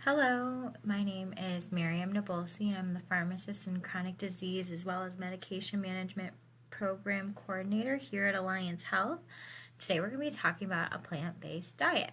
Hello, my name is Miriam Nabulsi, and I'm the pharmacist in chronic disease as well as medication management program coordinator here at Alliance Health. Today we're going to be talking about a plant-based diet.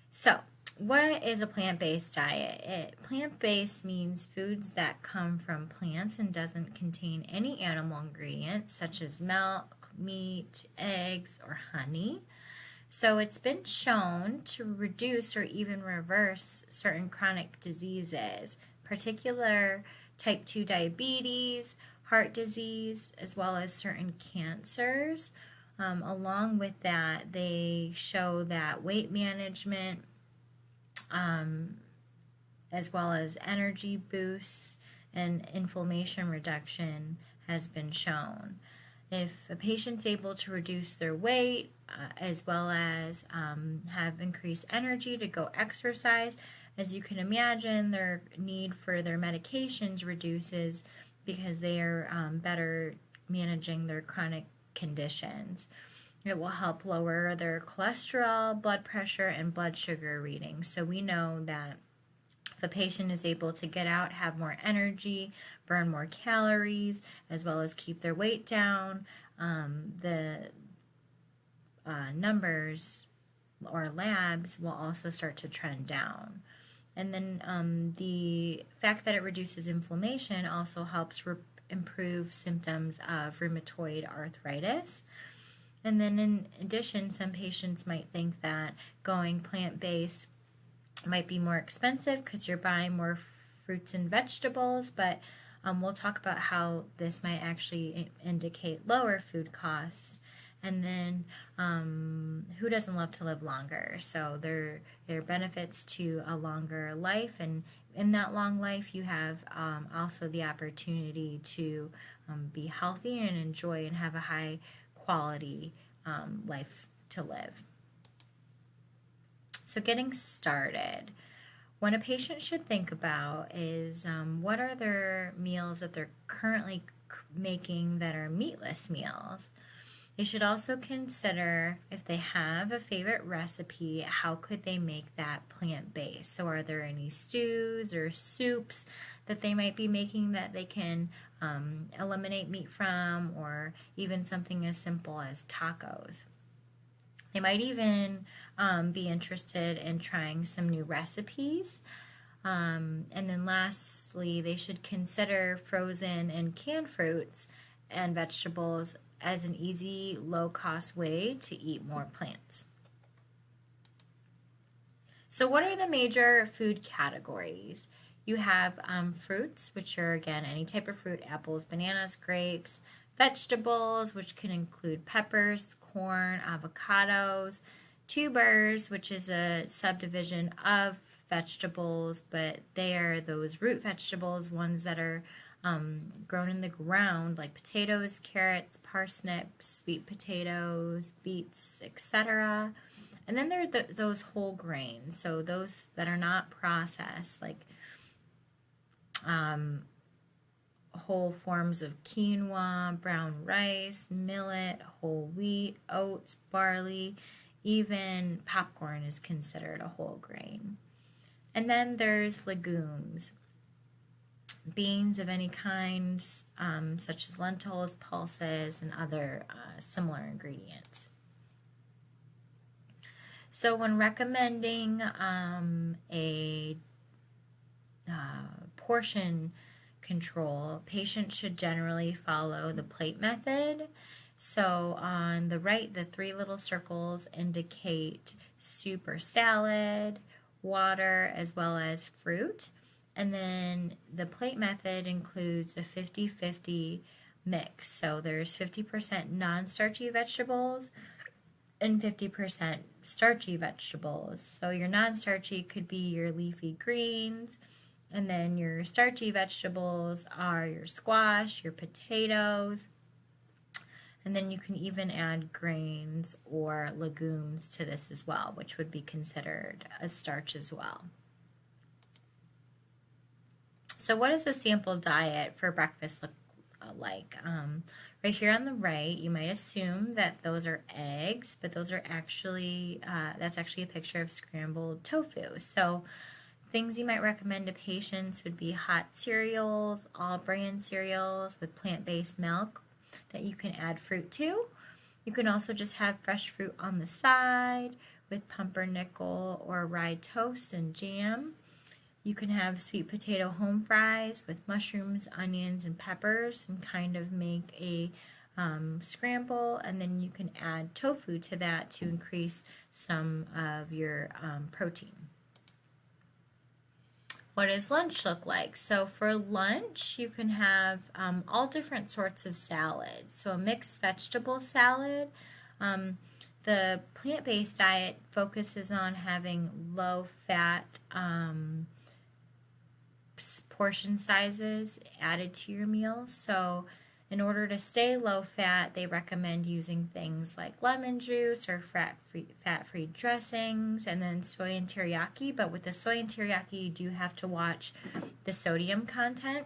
So, what is a plant-based diet? Plant-based means foods that come from plants and doesn't contain any animal ingredients such as milk, meat, eggs, or honey. So it's been shown to reduce or even reverse certain chronic diseases, particular type 2 diabetes, heart disease, as well as certain cancers. Along with that, they show that weight management, as well as energy boosts and inflammation reduction has been shown. If a patient's able to reduce their weight as well as have increased energy to go exercise, as you can imagine, their need for their medications reduces because they are better managing their chronic conditions. It will help lower their cholesterol, blood pressure, and blood sugar readings. So we know that if a patient is able to get out, have more energy, burn more calories, as well as keep their weight down, the numbers or labs will also start to trend down. And then the fact that it reduces inflammation also helps improve symptoms of rheumatoid arthritis. And then in addition, some patients might think that going plant-based might be more expensive because you're buying more fruits and vegetables, but we'll talk about how this might actually indicate lower food costs. And then who doesn't love to live longer? So there are benefits to a longer life, and in that long life you have also the opportunity to be healthy and enjoy and have a high quality life to live. So getting started, what a patient should think about is what are their meals that they're currently making that are meatless meals. They should also consider if they have a favorite recipe, how could they make that plant-based? So are there any stews or soups that they might be making that they can eliminate meat from, or even something as simple as tacos? They might even be interested in trying some new recipes. And then lastly, they should consider frozen and canned fruits and vegetables as an easy, low-cost way to eat more plants. So what are the major food categories? You have fruits, which are, again, any type of fruit, apples, bananas, grapes, vegetables, which can include peppers, corn, avocados, tubers, which is a subdivision of vegetables, but they are those root vegetables, ones that are grown in the ground, like potatoes, carrots, parsnips, sweet potatoes, beets, etc. And then there are those whole grains, so those that are not processed, like whole forms of quinoa, brown rice, millet, whole wheat, oats, barley, even popcorn is considered a whole grain. And then there's legumes, beans of any kind, such as lentils, pulses, and other similar ingredients. So when recommending a portion control, patients should generally follow the plate method. So on the right, the three little circles indicate soup or salad, water, as well as fruit. And then the plate method includes a 50-50 mix. So there's 50% non-starchy vegetables and 50% starchy vegetables. So your non-starchy could be your leafy greens, and then your starchy vegetables are your squash, your potatoes, and then you can even add grains or legumes to this as well, which would be considered a starch as well. So what does the sample diet for breakfast like. Right here on the right, you might assume that those are eggs, but those are actually, that's actually a picture of scrambled tofu. So things you might recommend to patients would be hot cereals, all bran cereals with plant-based milk that you can add fruit to. You can also just have fresh fruit on the side with pumpernickel or rye toast and jam. You can have sweet potato home fries with mushrooms, onions, and peppers and kind of make a scramble, and then you can add tofu to that to increase some of your protein. What does lunch look like? So for lunch, you can have all different sorts of salads. So a mixed vegetable salad. The plant-based diet focuses on having low-fat portion sizes added to your meals. So in order to stay low fat, they recommend using things like lemon juice or fat-free dressings, and then soy and teriyaki. But with the soy and teriyaki, you do have to watch the sodium content.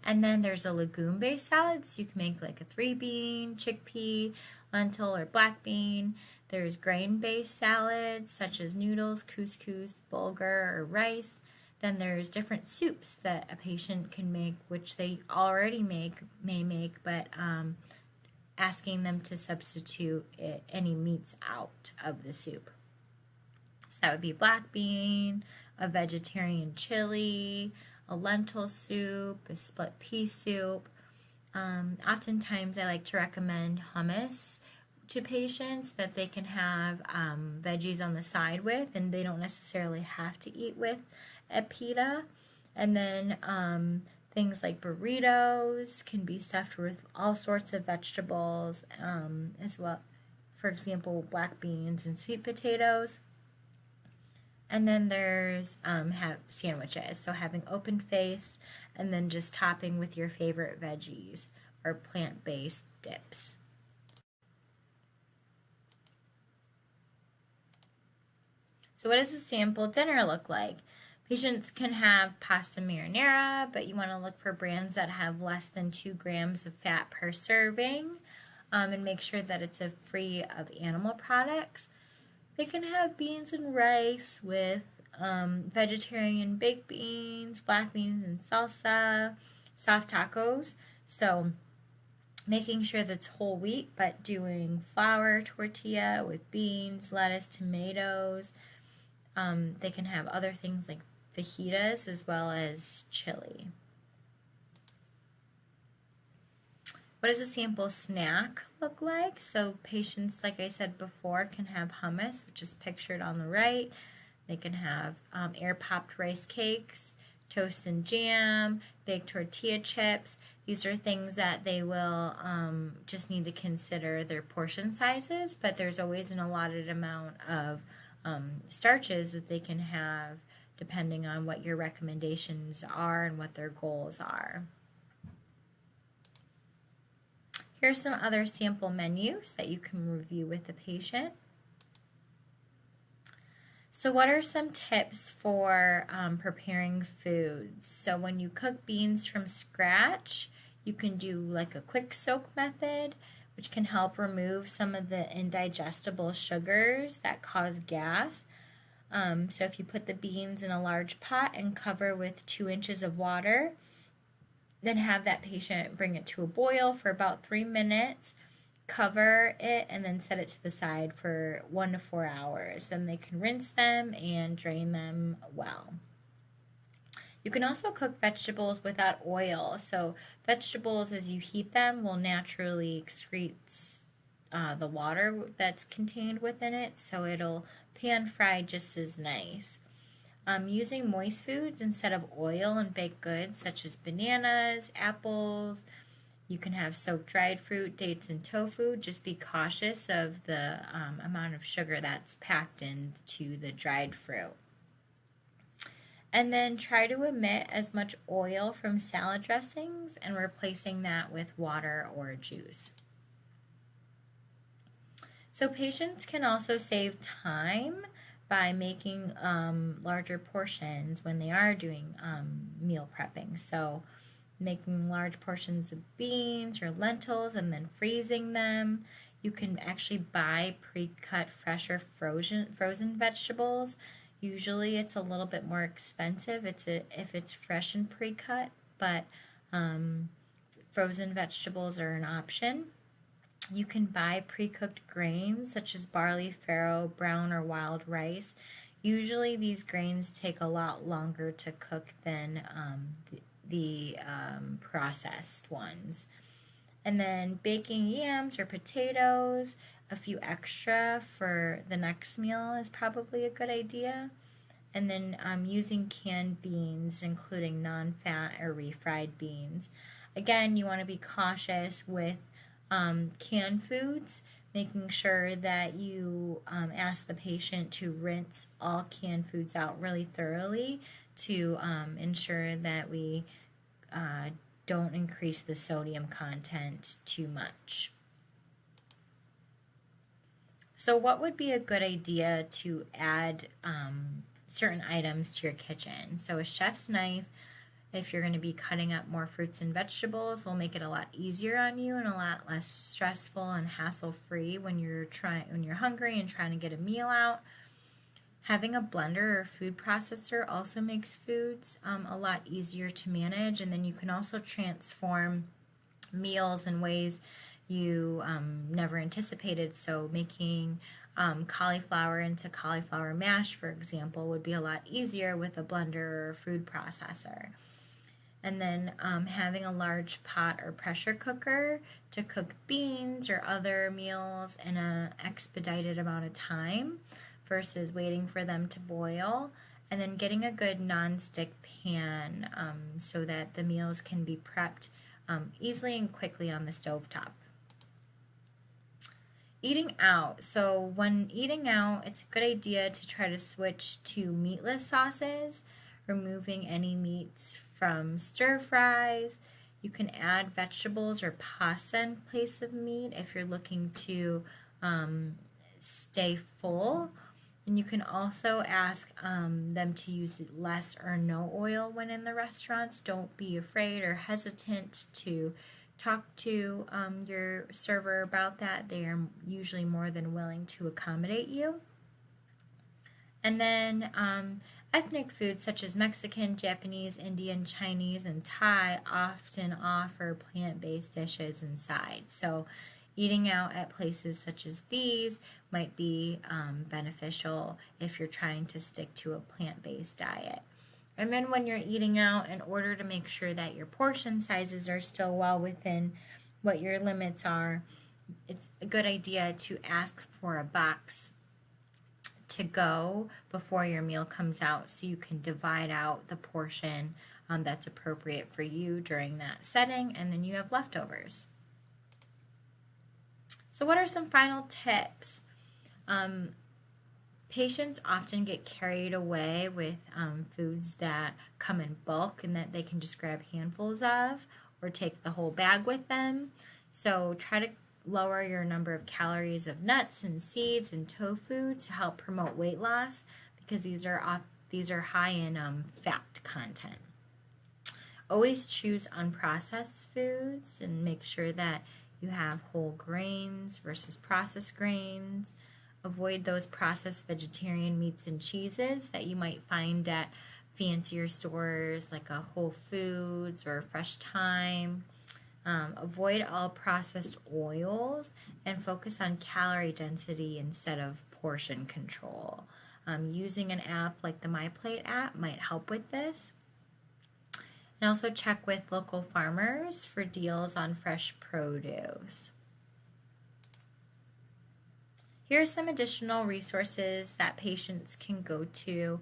And then there's a legume-based salad, so you can make like a 3-bean, chickpea, lentil, or black bean. There's grain-based salads such as noodles, couscous, bulgur, or rice. Then there's different soups that a patient can make, which they already may make, but asking them to substitute any meats out of the soup. So that would be black bean, a vegetarian chili, a lentil soup, a split pea soup. Oftentimes I like to recommend hummus to patients that they can have veggies on the side with, and they don't necessarily have to eat with a pita. And then things like burritos can be stuffed with all sorts of vegetables as well. For example, black beans and sweet potatoes. And then there's have sandwiches, so having open face and then just topping with your favorite veggies or plant-based dips. So what does a sample dinner look like? Patients can have pasta marinara, but you want to look for brands that have less than 2 grams of fat per serving, and make sure that it's free of animal products. They can have beans and rice with vegetarian baked beans, black beans and salsa, soft tacos. So making sure that's whole wheat, but doing flour tortilla with beans, lettuce, tomatoes. They can have other things like fajitas as well as chili. What does a sample snack look like? So patients, like I said before, can have hummus, which is pictured on the right. They can have air-popped rice cakes, toast and jam, baked tortilla chips. These are things that they will just need to consider their portion sizes, but there's always an allotted amount of starches that they can have depending on what your recommendations are and what their goals are. Here's some other sample menus that you can review with the patient. So what are some tips for preparing foods? So when you cook beans from scratch, you can do like a quick soak method, which can help remove some of the indigestible sugars that cause gas. So if you put the beans in a large pot and cover with 2 inches of water, then have that patient bring it to a boil for about 3 minutes, cover it, and then set it to the side for 1 to 4 hours. Then they can rinse them and drain them well. You can also cook vegetables without oil. So vegetables, as you heat them, will naturally excrete the water that's contained within it, so it'll pan fry just as nice. Using moist foods instead of oil and baked goods such as bananas, apples. You can have soaked dried fruit, dates, and tofu. Just be cautious of the amount of sugar that's packed into the dried fruit. And then try to omit as much oil from salad dressings and replacing that with water or juice. So patients can also save time by making larger portions when they are doing meal prepping. So making large portions of beans or lentils and then freezing them. You can actually buy pre-cut fresh or frozen vegetables. Usually it's a little bit more expensive if it's fresh and pre-cut, but frozen vegetables are an option. You can buy pre-cooked grains such as barley, farro, brown, or wild rice. Usually these grains take a lot longer to cook than the processed ones. And then baking yams or potatoes, a few extra for the next meal is probably a good idea. And then using canned beans, including non-fat or refried beans. Again, you want to be cautious with canned foods, making sure that you ask the patient to rinse all canned foods out really thoroughly to ensure that we don't increase the sodium content too much. So what would be a good idea to add certain items to your kitchen? So a chef's knife, if you're going to be cutting up more fruits and vegetables, will make it a lot easier on you and a lot less stressful and hassle-free when you're hungry and trying to get a meal out. Having a blender or food processor also makes foods a lot easier to manage, and then you can also transform meals in ways you never anticipated. So making cauliflower into cauliflower mash, for example, would be a lot easier with a blender or food processor. And then having a large pot or pressure cooker to cook beans or other meals in an expedited amount of time versus waiting for them to boil. And then getting a good non-stick pan so that the meals can be prepped easily and quickly on the stovetop. Eating out. So when eating out, it's a good idea to try to switch to meatless sauces, removing any meats from stir fries. You can add vegetables or pasta in place of meat if you're looking to stay full. And you can also ask them to use less or no oil when in the restaurants. Don't be afraid or hesitant to talk to your server about that. They are usually more than willing to accommodate you. And then ethnic foods such as Mexican, Japanese, Indian, Chinese, and Thai often offer plant-based dishes and sides. So eating out at places such as these might be beneficial if you're trying to stick to a plant-based diet. And then when you're eating out, in order to make sure that your portion sizes are still well within what your limits are, it's a good idea to ask for a box to go before your meal comes out so you can divide out the portion that's appropriate for you during that setting, and then you have leftovers. So what are some final tips? Patients often get carried away with foods that come in bulk and that they can just grab handfuls of or take the whole bag with them. So try to lower your number of calories of nuts and seeds and tofu to help promote weight loss because these are high in fat content. Always choose unprocessed foods and make sure that you have whole grains versus processed grains. Avoid those processed vegetarian meats and cheeses that you might find at fancier stores like a Whole Foods or Fresh Thyme. Avoid all processed oils and focus on calorie density instead of portion control. Using an app like the MyPlate app might help with this. And also check with local farmers for deals on fresh produce. Here are some additional resources that patients can go to,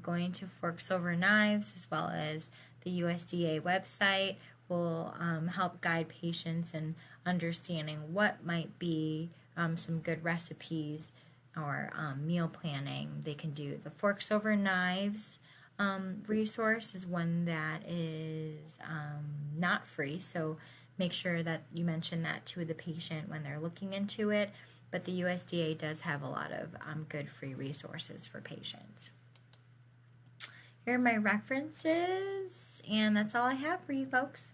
going to Forks Over Knives as well as the USDA website will help guide patients in understanding what might be some good recipes or meal planning they can do. The Forks Over Knives resource is one that is not free, so make sure that you mention that to the patient when they're looking into it. But the USDA does have a lot of good free resources for patients. Here are my references, and that's all I have for you folks.